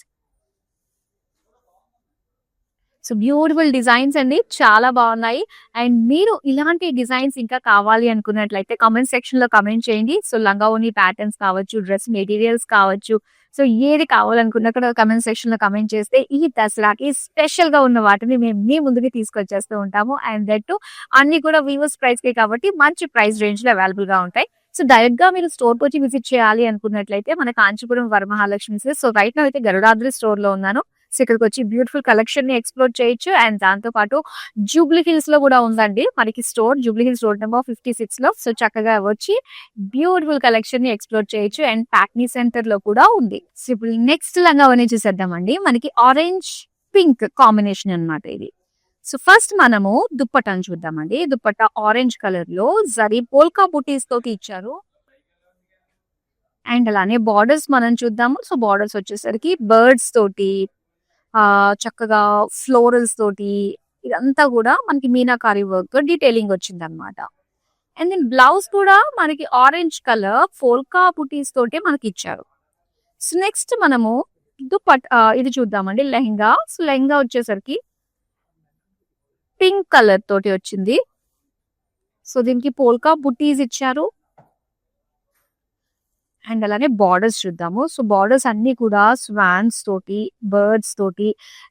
So beautiful designs అండి, చాలా బాగున్నాయి. అండ్ మీరు ఇలాంటి డిజైన్స్ ఇంకా కావాలి అనుకున్నట్లయితే కామెంట్ సెక్షన్ లో కమెంట్ చేయండి. సో లంగావోని ప్యాటర్న్స్ కావచ్చు, డ్రెస్ మెటీరియల్స్ కావచ్చు, సో ఏది కావాలనుకున్నా కూడా కమెంట్ సెక్షన్ లో కమెంట్ చేస్తే ఈ దసరాకి స్పెషల్ గా ఉన్న వాటిని మేము మీ ముందుకి తీసుకొచ్చేస్తూ ఉంటాము. అండ్ దట్ అన్ని కూడా వీవర్స్ ప్రైస్ కి కాబట్టి మంచి ప్రైస్ రేంజ్ లో అవైలబుల్ గా ఉంటాయి. సో డైరెక్ట్ గా మీరు స్టోర్ వచ్చి విజిట్ చేయాలి అనుకున్నట్లయితే మన Kanchipuram Varamahalakshmi. So right now అయితే గరుడాద్రి స్టోర్ లో ఉన్నాను. సో ఇక్కడికి వచ్చి బ్యూటిఫుల్ కలెక్షన్ ని ఎక్స్ప్లోర్ చేయొచ్చు. అండ్ దాంతో పాటు జూబ్లీ హిల్స్ లో కూడా ఉందండి మనకి store, Jubilee hills road number 56 లో. సో చక్కగా వచ్చి బ్యూటిఫుల్ కలెక్షన్ ని ఎక్స్ప్లోర్ చేయొచ్చు. అండ్ ప్యాక్నీ సెంటర్ లో కూడా ఉంది. సో ఇప్పుడు నెక్స్ట్ లంగావోని చూసేద్దామండి. మనకి ఆరెంజ్ పింక్ కాంబినేషన్ అన్నమాట ఇది. సో ఫస్ట్ మనము దుప్పటాను చూద్దామండి. దుప్పట్టా ఆరెంజ్ కలర్ లో జరీ పోల్కా బుటీస్ తోటి ఇచ్చారు. అండ్ అలానే బార్డర్స్ మనం చూద్దాము. సో బార్డర్స్ వచ్చేసరికి బర్డ్స్ తోటి చక్కగా ఫ్లోరల్స్ తోటి ఇదంతా కూడా మనకి మీనాకారి వర్క్ తో డీటెయిలింగ్ వచ్చింది అనమాట. అండ్ దెన్ బ్లౌజ్ కూడా మనకి ఆరెంజ్ కలర్ పోల్కా బుటీస్ తోటి మనకి ఇచ్చారు. సో నెక్స్ట్ మనము ఇది చూద్దామండి లెహంగా. సో లెహంగా వచ్చేసరికి పింక్ కలర్ తోటి వచ్చింది. సో దీనికి పోల్కా బుటీస్ ఇచ్చారు. అండ్ అలానే బార్డర్స్ చూద్దాము. సో బార్డర్స్ అన్ని కూడా స్వాన్స్ తోటి, బర్డ్స్ తోటి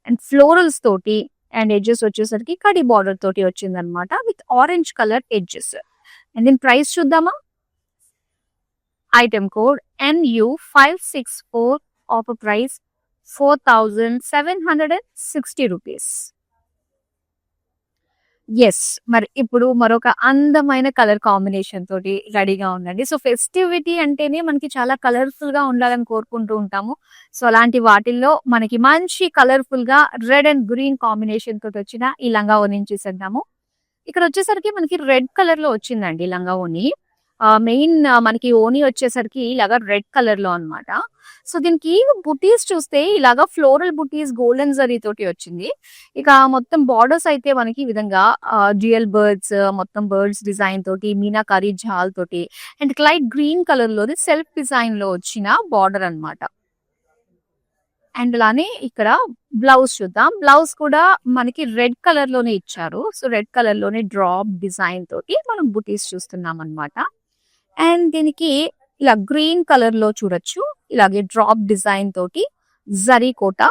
అండ్ ఫ్లోరల్స్ తోటి అండ్ ఎడ్జెస్ వచ్చేసరికి కడి బార్డర్ తోటి వచ్చింది అనమాట with orange colour edges. And దీని ప్రైస్ చూద్దామా. Item code NU564, offer price 4760 rupees. Yes, మరి ఇప్పుడు మరొక అందమైన కలర్ కాంబినేషన్ తోటి రెడీగా ఉందండి. సో ఫెస్టివిటీ అంటేనే మనకి చాలా కలర్ఫుల్ గా ఉండాలని కోరుకుంటూ ఉంటాము. సో అలాంటి వాటిల్లో మనకి మంచి కలర్ఫుల్ గా రెడ్ అండ్ గ్రీన్ కాంబినేషన్ తోటి వచ్చిన ఈ లంగావోని చూసేద్దాము. ఇక్కడ వచ్చేసరికి మనకి రెడ్ కలర్ లో వచ్చిందండి లంగావోని. మెయిన్ మనకి ఓని వచ్చేసరికి ఇలాగా రెడ్ కలర్ లో అన్నమాట. సో దీనికి బుటీస్ చూస్తే ఇలాగా ఫ్లోరల్ బుటీస్ గోల్డెన్ జరీ తోటి వచ్చింది. ఇక మొత్తం బార్డర్స్ అయితే మనకి ఈ విధంగా రియల్ బర్డ్స్, మొత్తం బర్డ్స్ డిజైన్ తోటి మీనాకారి జాల్ తోటి అండ్ లైట్ గ్రీన్ కలర్ లోది సెల్ఫ్ డిజైన్ లో వచ్చిన బార్డర్ అన్నమాట. అండ్ అలానే ఇక్కడ బ్లౌజ్ చూద్దాం. బ్లౌజ్ కూడా మనకి రెడ్ కలర్ లోనే ఇచ్చారు. సో రెడ్ కలర్ లోనే డ్రాప్ డిజైన్ తోటి మనం బుటీస్ చూస్తున్నాం అన్నమాట. అండ్ దీనికి ఇలా గ్రీన్ కలర్ లో చూడొచ్చు, ఇలాగే డ్రాప్ డిజైన్ తోటి జరీ కోట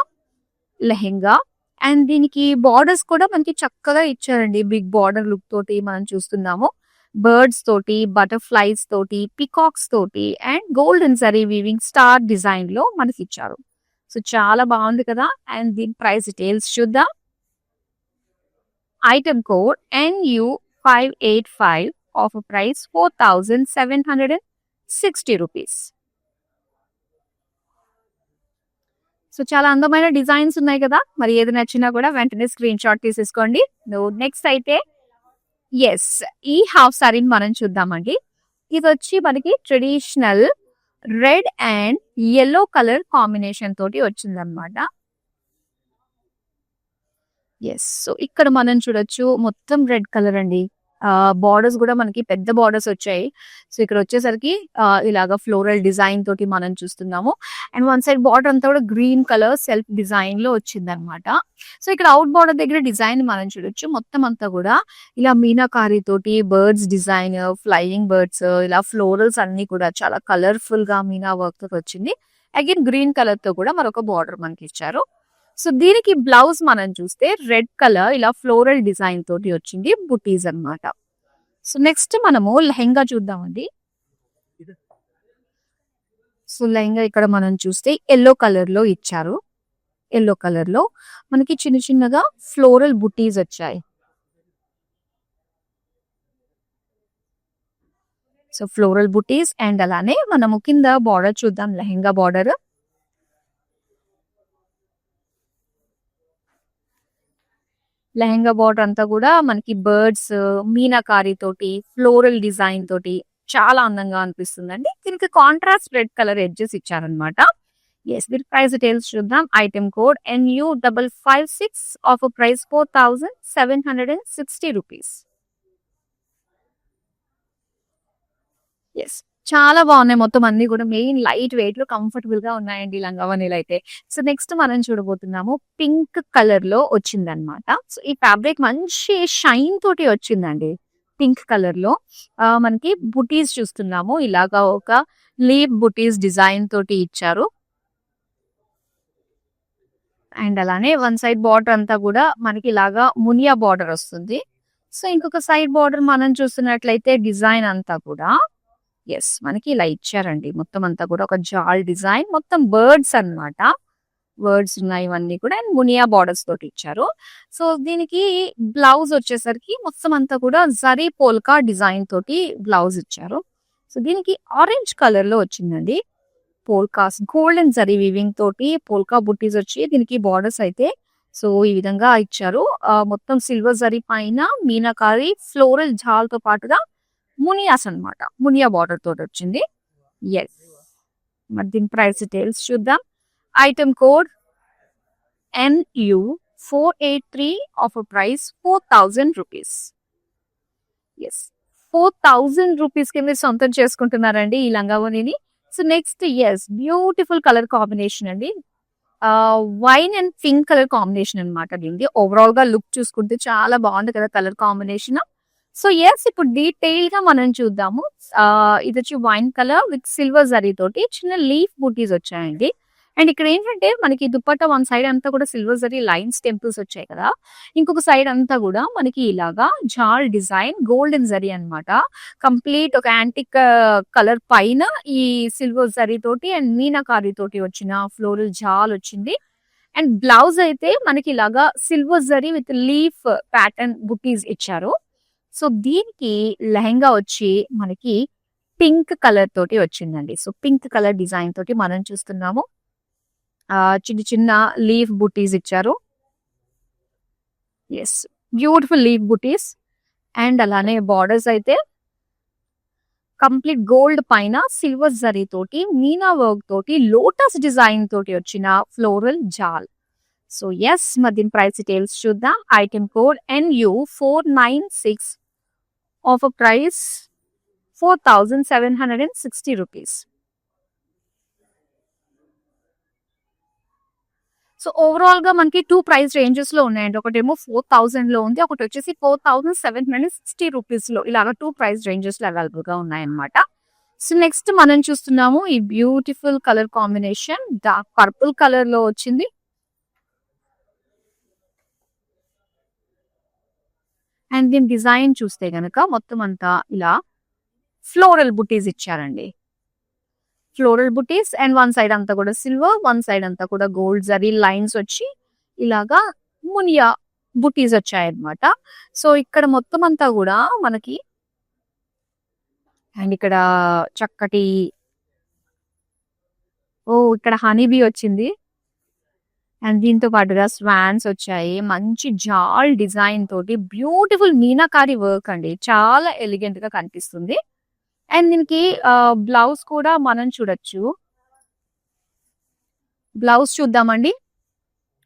లెహెంగా అండ్ దీనికి బార్డర్స్ కూడా మనకి చక్కగా ఇచ్చారండి. బిగ్ బార్డర్ లుక్ తోటి మనం చూస్తున్నాము. బర్డ్స్ తోటి, బటర్‌ఫ్లైస్ తోటి, పీకాక్స్ తోటి and golden zari weaving star డిజైన్‌లో మనకిచ్చారు. సో, చాలా బావుంది కదా! అండ్ దీని ప్రైస్ డీటెయిల్స్ చూద్దాం. Item code NU585 offer price 4760 rupees. So, చాలా అందమైన డిజైన్స్ ఉన్నాయి కదా! మరి ఏది నచ్చినా కూడా వెంటనే స్క్రీన్‌షాట్ తీసేసుకోండి. నెక్స్ట్ అయితే యెస్. ఈ హాఫ్ సారీని మనం చూద్దామండి. ఇదొచ్చి మనకి traditional red and yellow colour combination తోటి వచ్చిందనమాట. యెస్. సో, ఇక్కడ మనం చూడొచ్చు మొత్తం రెడ్ కలర్ అండి. బార్డర్స్ గూడా మనకి పెద్ద బార్డర్స్ వచ్చాయి. సో, ఇక్కడొచ్చేసరికి ఇలాగ ఫ్లోరల్ డిజైన్ తోటి మనం చూస్తున్నాము. అండ్ వన్ సైడ్ బార్డర్ అంతా కూడా గ్రీన్ కలర్ సెల్ఫ్ డిజైన్‌లో వచ్చిందనమాట. సో, ఇక్కడ ఔట్ బార్డర్ దగ్గర డిజైన్ మనం చూడొచ్చు. మొత్తం అంతా కూడా ఇలా మీనాకారి తోటి బర్డ్స్ డిజైన్, ఫ్లయింగ్ బర్డ్స్ ఇలా ఫ్లోరల్స్ అన్నీ కూడా చాలా కలర్‌ఫుల్‌గా మీనా వర్క్‌తో వచ్చింది. అగైన్ గ్రీన్ కలర్‌తో కూడా మరొక బార్డర్ మనకిచ్చారు. సో, దీనికి బ్లౌజ్ మనం చూస్తే రెడ్ కలర్ ఇలా ఫ్లోరల్ డిజైన్ తోటి వచ్చింది. బుటీస్ అన్నమాట. సో, నెక్స్ట్ మనము లెహెంగా చూద్దామండి. సో, లెహెంగా ఇక్కడ మనం చూస్తే యెల్లో కలర్‌లో ఇచ్చారు. యెల్లో కలర్‌లో మనకి చిన్న చిన్నగా ఫ్లోరల్ బుటీస్ వచ్చాయి. సో, ఫ్లోరల్ బుటీస్ అండ్ అలానే మనము కింద బార్డర్ చూద్దాం లెహెంగా బార్డర్. లెహెంగా బార్డర్ అంతా కూడా మనకి బర్డ్స్, మీనాకారి తోటి, ఫ్లోరల్ డిజైన్ తోటి చాలా అందంగా అనిపిస్తుందండి. దీనికి కాంట్రాస్ట్ రెడ్ కలర్ ఎడ్జెస్ ఇచ్చారనమాట. యెస్. దీని ప్రైస్ డీటెయిల్స్ చూద్దాం. Item code NU556 offer price 4760 rupees. Yes. చాలా బాగున్నాయి. మొత్తం అన్ని కూడా మెయిన్ లైట్ వెయిట్‌లో కంఫర్టబుల్‌గా ఉన్నాయండి లంగావోణీలైతే. సో, నెక్స్ట్ మనం చూడబోతున్నాము పింక్ కలర్‌లో వచ్చిందనమాట. సో, ఈ ఫ్యాబ్రిక్ మంచి షైన్ తోటి వచ్చిందండి. పింక్ కలర్‌లో మనకి బుటీస్ చూస్తున్నాము. ఇలాగా ఒక లీఫ్ బుటీస్ డిజైన్ తోటి ఇచ్చారు. అండ్ అలానే వన్ సైడ్ బార్డర్ అంతా కూడా మనకి ఇలాగా మునియా బార్డర్ వస్తుంది. సో, ఇంకొక సైడ్ బార్డర్ మనం చూస్తున్నట్లయితే డిజైన్ అంతా కూడా యెస్. మనకి ఇలా ఇచ్చారండి. మొత్తం అంతా కూడా ఒక జాల్ డిజైన్. మొత్తం బర్డ్స్ అన్నమాట. బర్డ్స్ ఉన్నాయి ఇవన్నీ కూడా అండ్ మునియా బార్డర్స్ తోటి ఇచ్చారు. సో, దీనికి బ్లౌజ్ వచ్చేసరికి మొత్తం అంతా కూడా జరీ పోల్కా డిజైన్ తోటి బ్లౌజ్ ఇచ్చారు. సో, దీనికి ఆరెంజ్ కలర్‌లో వచ్చిందండి. పోల్కాస్ గోల్డెన్ జరీ వీవింగ్ తోటి పోల్కా బుట్టీస్ వచ్చి దీనికి బార్డర్స్ అయితే సో, ఈ విధంగా ఇచ్చారు. మొత్తం సిల్వర్ జరీ పైన మీనాకారి ఫ్లోరల్ జాల్‌తో పాటుగా మునియాస్ అన్నమాట. మునియా బార్డర్ తోటి వచ్చింది. యెస్. మరి దీని ప్రైస్ డీటెయిల్స్ చూద్దాం. Item code NU483 offer price 4000 rupees. Yes. 4000 రూపీస్‌కి మీరు సొంతం చేసుకుంటున్నారండి ఈ లంగావోణిని. So, next yes. Beautiful colour combination అండి. Wine and pink colour combination అన్నమాట దీనిది. ఓవరాల్‌గా లుక్ చూసుకుంటే చాలా బాగుంది కదా కలర్ కాంబినేషన్. So, yes. ఇప్పుడు డీటెయిల్‌గా మనం చూద్దాము. ఇదొచ్చి wine colour with silver zari తోటి చిన్న లీఫ్ బూటీస్ వచ్చాయండి. అండ్ ఇక్కడ ఏంటంటే మనకి దుపట్టా వన్ సైడ్ అంతా కూడా సిల్వర్ జరీ లైన్స్ టెంపుల్స్ వచ్చాయి కదా! ఇంకొక సైడ్ అంతా కూడా మనకి ఇలాగా జాల్ డిజైన్ గోల్డెన్ జరీ అన్నమాట. కంప్లీట్ ఒక యాంటిక్ కలర్ పైన ఈ సిల్వర్ జరీ తోటి అండ్ మీనాకారి తోటి వచ్చిన ఫ్లోరల్ జాల్ వచ్చింది. అండ్ బ్లౌజ్ అయితే మనకి ఇలాగా silver zari with leaf pattern బుటీస్ ఇచ్చారు. సో, దీనికి లెహెంగా వచ్చి మనకి పింక్ కలర్ తోటి వచ్చిందండి. సో, పింక్ కలర్ డిజైన్ తోటి మనం చూస్తున్నాము. చిన్న చిన్న లీఫ్ బుటీస్ ఇచ్చారు. యెస్. బ్యూటిఫుల్ లీఫ్ బుటీస్ అండ్ అలానే బార్డర్స్ అయితే కంప్లీట్ గోల్డ్ పైన సిల్వర్ జరీ తోటి మీనా వర్క్ తోటి లోటస్ డిజైన్ తోటి వచ్చిన ఫ్లోరల్ జాల్. So, yes. మరి దీని ప్రైస్ డీటెయిల్స్ చూద్దాం. Item code NU496 offer price 4760 rupees. So, ఓవరాల్‌గా మనకి 2 ప్రైస్ రేంజెస్‌లో ఉన్నాయండి. ఒకటేమో 4000లో ఉంది. ఒకటొచ్చేసి 4760 రూపీస్‌లో ఇలాగ 2 ప్రైస్ రేంజెస్‌లో అవైలబుల్‌గా ఉన్నాయన్నమాట. సో, నెక్స్ట్ మనం చూస్తున్నాము ఈ beautiful colour combination dark purple కలర్‌లో వచ్చింది. అండ్ దీని డిజైన్ చూస్తే గనక మొత్తం అంతా ఇలా ఫ్లోరల్ బుటీస్ ఇచ్చారండి. Floral buttis and one side అంతా కూడా సిల్వర్, వన్ సైడ్ అంతా కూడా గోల్డ్ జరీ లైన్స్ వచ్చి ఇలాగా మునియా బుటీస్ వచ్చాయన్నమాట. సో ఇక్కడ మొత్తం అంతా కూడా మనకి అండ్ ఇక్కడ చక్కటి ఇక్కడ హనీబీ వచ్చింది. అండ్ దీంతో పాటుగా స్వాన్స్ వచ్చాయి. మంచి జాల్ డిజైన్ తోటి బ్యూటిఫుల్ మీనాకారి వర్క్ అండి. చాలా ఎలిగెంట్ గా కనిపిస్తుంది. అండ్ దీనికి బ్లౌజ్ కూడా మనం చూడొచ్చు. బ్లౌజ్ చూద్దామండి.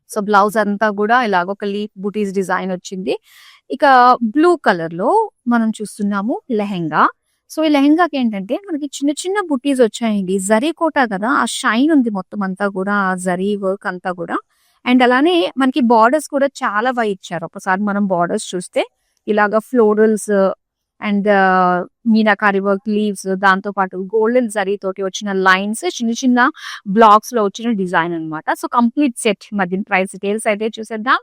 సో బ్లౌజ్ అంతా కూడా ఇలాగ ఒక లీఫ్ బుటీస్ డిజైన్ వచ్చింది. ఇక బ్లూ కలర్ లో మనం చూస్తున్నాము లెహెంగా. సో ఈ లెహెంగాకి ఏంటంటే మనకి చిన్న చిన్న బుటీస్ వచ్చాయండి. జరీ కోట కదా, ఆ షైన్ ఉంది మొత్తం అంతా కూడా, ఆ జరీ వర్క్ అంతా కూడా. అండ్ అలానే మనకి బార్డర్స్ కూడా చాలా బాగా ఇచ్చారు. ఒకసారి మనం బార్డర్స్ చూస్తే ఇలాగా florals and meenakari work leaves, దాంతో పాటు గోల్డెన్ జరీ తోటి వచ్చిన లైన్స్, చిన్న చిన్న బ్లాక్స్ లో వచ్చిన డిజైన్ అన్నమాట. So complete set. మరి దీని ప్రైస్ డీటెయిల్స్ అయితే చూసేద్దాం.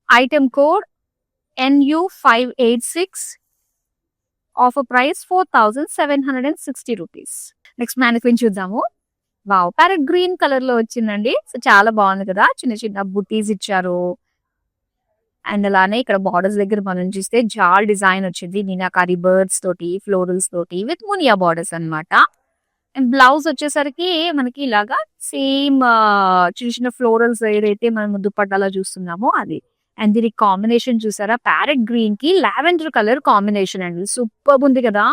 Item code NU586, offer price 4760 rupees. Next mannequin చూద్దాము. వావ్, ప్యారెట్ గ్రీన్ కలర్ లో వచ్చిందండి. సో చాలా బాగుంది కదా, చిన్న చిన్న బుటీస్ ఇచ్చారు. అండ్ అలానే ఇక్కడ బార్డర్స్ దగ్గర మనం చూస్తే జాల్ డిజైన్ వచ్చింది. మీనాకారి బర్డ్స్ తోటి, ఫ్లోరల్స్ తోటి విత్ మునియా బార్డర్స్ అన్నమాట. అండ్ బ్లౌజ్ వచ్చేసరికి మనకి ఇలాగా సేమ్ చిన్న చిన్న ఫ్లోరల్స్ ఏదైతే మనం దుపట్టాలో చూస్తున్నామో అది. అండ్ దీనికి కాంబినేషన్ చూసారా, ప్యారెట్ గ్రీన్ కి లావెండర్ కలర్ కాంబినేషన్ అండి. సూపర్ ఉంది కదా,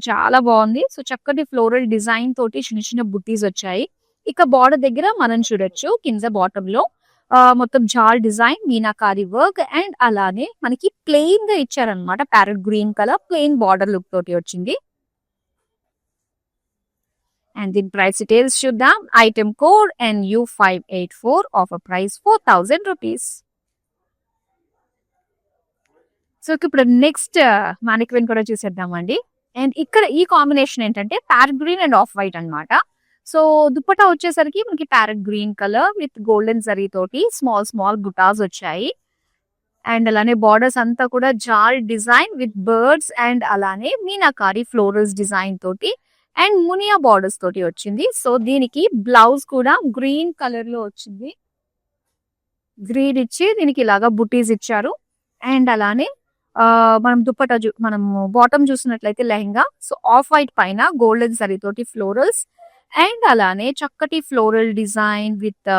చాలా బాగుంది. సో చక్కటి ఫ్లోరల్ డిజైన్ తోటి చిన్న చిన్న బుట్టీస్ వచ్చాయి. ఇక బార్డర్ దగ్గర మనం చూడొచ్చు కింద బాటమ్ లో మొత్తం జాల్ డిజైన్, మీనాకారి వర్క్ అండ్ అలానే మనకి ప్లెయిన్ గా ఇచ్చారనమాట. Parrot green colour plain border look తోటి వచ్చింది. అండ్ దీని ప్రైస్ డీటెయిల్స్ చూద్దాం. Item code NU584, offer price 4000 rupees. So ఇప్పుడు నెక్స్ట్ మానిక్విన్ కూడా చూసేద్దామండి. అండ్ ఇక్కడ ఈ కాంబినేషన్ ఏంటంటే parrot green and off white అన్నమాట. సో దుప్పటా వచ్చేసరికి మనకి parrot green colour with golden zari తోటి స్మాల్ స్మాల్ బుటాస్ వచ్చాయి. అండ్ అలానే బార్డర్స్ అంతా కూడా జాల్ డిజైన్ విత్ బర్డ్స్ అండ్ అలానే మీనాకారి ఫ్లోరల్స్ డిజైన్ తోటి అండ్ మునియా బార్డర్స్ తోటి వచ్చింది. సో దీనికి బ్లౌజ్ కూడా గ్రీన్ కలర్ లో వచ్చింది. గ్రీన్ ఇచ్చి దీనికి ఇలాగా బుటీస్ ఇచ్చారు. అండ్ అలానే మనం దుప్పటా మనం బాటమ్ చూసినట్లయితే లెహంగా, సో ఆఫ్ వైట్ పైన గోల్డెన్ జరీ తోటి ఫ్లోరల్స్ అండ్ అలానే చక్కటి floral design with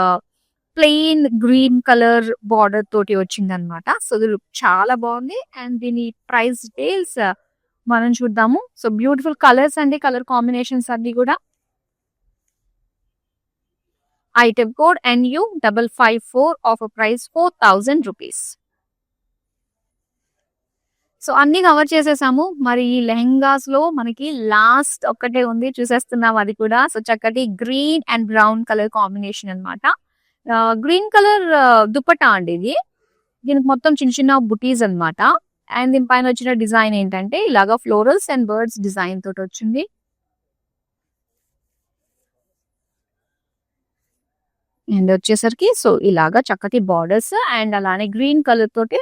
plain green colour border తోటి వచ్చింది అనమాట. సో ఇది చాలా బాగుంది. అండ్ దీని ప్రైస్ డీటెయిల్స్ మనం చూద్దాము. సో బ్యూటిఫుల్ కలర్స్ అండి, కలర్ కాంబినేషన్స్ అన్ని కూడా. Item code NU554, offer price 4000 rupees. So అన్ని కవర్ చేసేసాము. మరి ఈ లెహంగాస్ లో మనకి లాస్ట్ ఒక్కటే ఉంది, చూసేస్తున్నాం అది కూడా. సో చక్కటి green and brown colour combination అన్నమాట. గ్రీన్ కలర్ దుపట్టా అండి ఇది. దీనికి మొత్తం చిన్న చిన్న బుటీస్ అన్నమాట. అండ్ దీనిపైన వచ్చిన డిజైన్ ఏంటంటే ఇలాగా ఫ్లోరల్స్ అండ్ బర్డ్స్ డిజైన్ తోటి వచ్చింది. అండ్ వచ్చేసరికి సో ఇలాగా చక్కటి బార్డర్స్ అండ్ అలానే గ్రీన్ కలర్ తోటి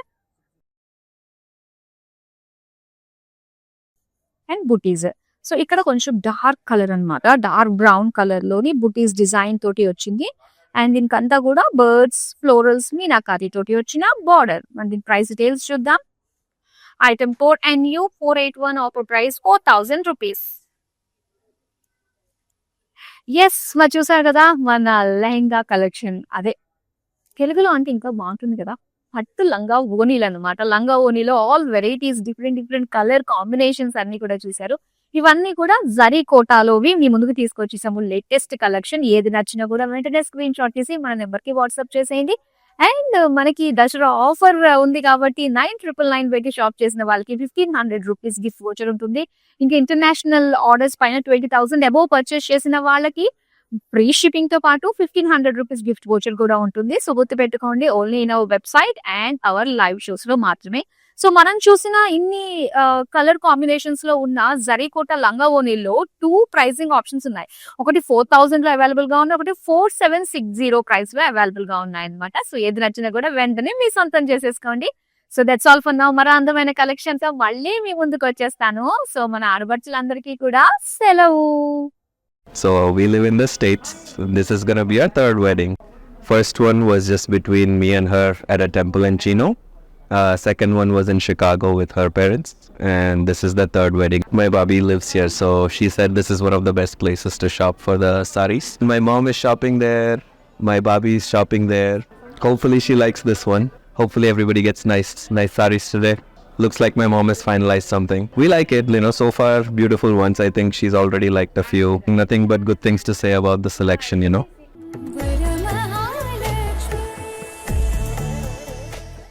అండ్ బుటీస్. సో ఇక్కడ కొంచెం డార్క్ కలర్ అన్నమాట, డార్క్ బ్రౌన్ కలర్ లోని బుటీస్ డిజైన్ తోటి వచ్చింది. అండ్ దీనికంతా కూడా బర్డ్స్ ఫ్లోరల్స్ మీనాకారి తోటి వచ్చిన బార్డర్. మరి దీని ప్రైస్ డీటెయిల్స్ చూద్దాం. Item code NU481, offer price 4000 rupees. Yes, మరి చూసారు కదా మన లెహంగా కలెక్షన్. అదే తెలుగులో అంటే ఇంకా బాగుంటుంది కదా, పట్టు లంగా ఓనీలు అనమాట. లంగా ఓనీలో all varieties, different different colour combinations అన్ని కూడా చూసారు. ఇవన్నీ కూడా జరీ కోటాలోవి మీ ముందుకు తీసుకొచ్చేసాము. Latest collection. ఏది నచ్చినా కూడా వెంటనే స్క్రీన్ షాట్ తీసి మన నెంబర్ కి వాట్సాప్ చేసేయండి. అండ్ మనకి దసరా ఆఫర్ ఉంది కాబట్టి 9999 పెట్టి షాప్ చేసిన వాళ్ళకి 1500 రూపీస్ గిఫ్ట్ వోచర్ ఉంటుంది. ఇంకా ఇంటర్నేషనల్ ఆర్డర్స్ పైన 20,000 అబోవ్ పర్చేస్ చేసిన వాళ్ళకి ఫ్రీ షిప్పింగ్ తో పాటు 1500 రూపీస్ గిఫ్ట్ వోచర్ కూడా ఉంటుంది. సో గుర్తు పెట్టుకోండి, only in our website and our live shows లో మాత్రమే. సో మనం చూసిన ఇన్ని కలర్ కాంబినేషన్స్ లో ఉన్న జరీకోట లంగా ఓనీల్లో 2 ప్రైసింగ్ ఆప్షన్స్ ఉన్నాయి. ఒకటి 4000 లో అవైలబుల్ గా ఉన్నాయి, ఒకటి 4760 ప్రైస్ లో అవైలబుల్ గా ఉన్నాయి అనమాట. సో ఏది నచ్చినా కూడా వెంటనే మీ సొంతం చేసేసుకోండి. So that's all for now. మరో అందమైన కలెక్షన్ తో మళ్ళీ మీ ముందుకు వచ్చేస్తాను. సో మన ఆడపడుచులందరికీ కూడా సెలవు. So we live in the States. This is gonna be our third wedding. First one was just between me and her at a temple in Chino. Second one was in Chicago with her parents. And this is the third wedding. My Bobby lives here, so she said this is one of the best places to shop for the saris. My mom is shopping there. My Bobby is shopping there. Hopefully she likes this one. Hopefully everybody gets nice saris today. Looks like my mom has finalized something. We like it, so far beautiful ones. I think she's already liked a few. Nothing but good things to say about the selection,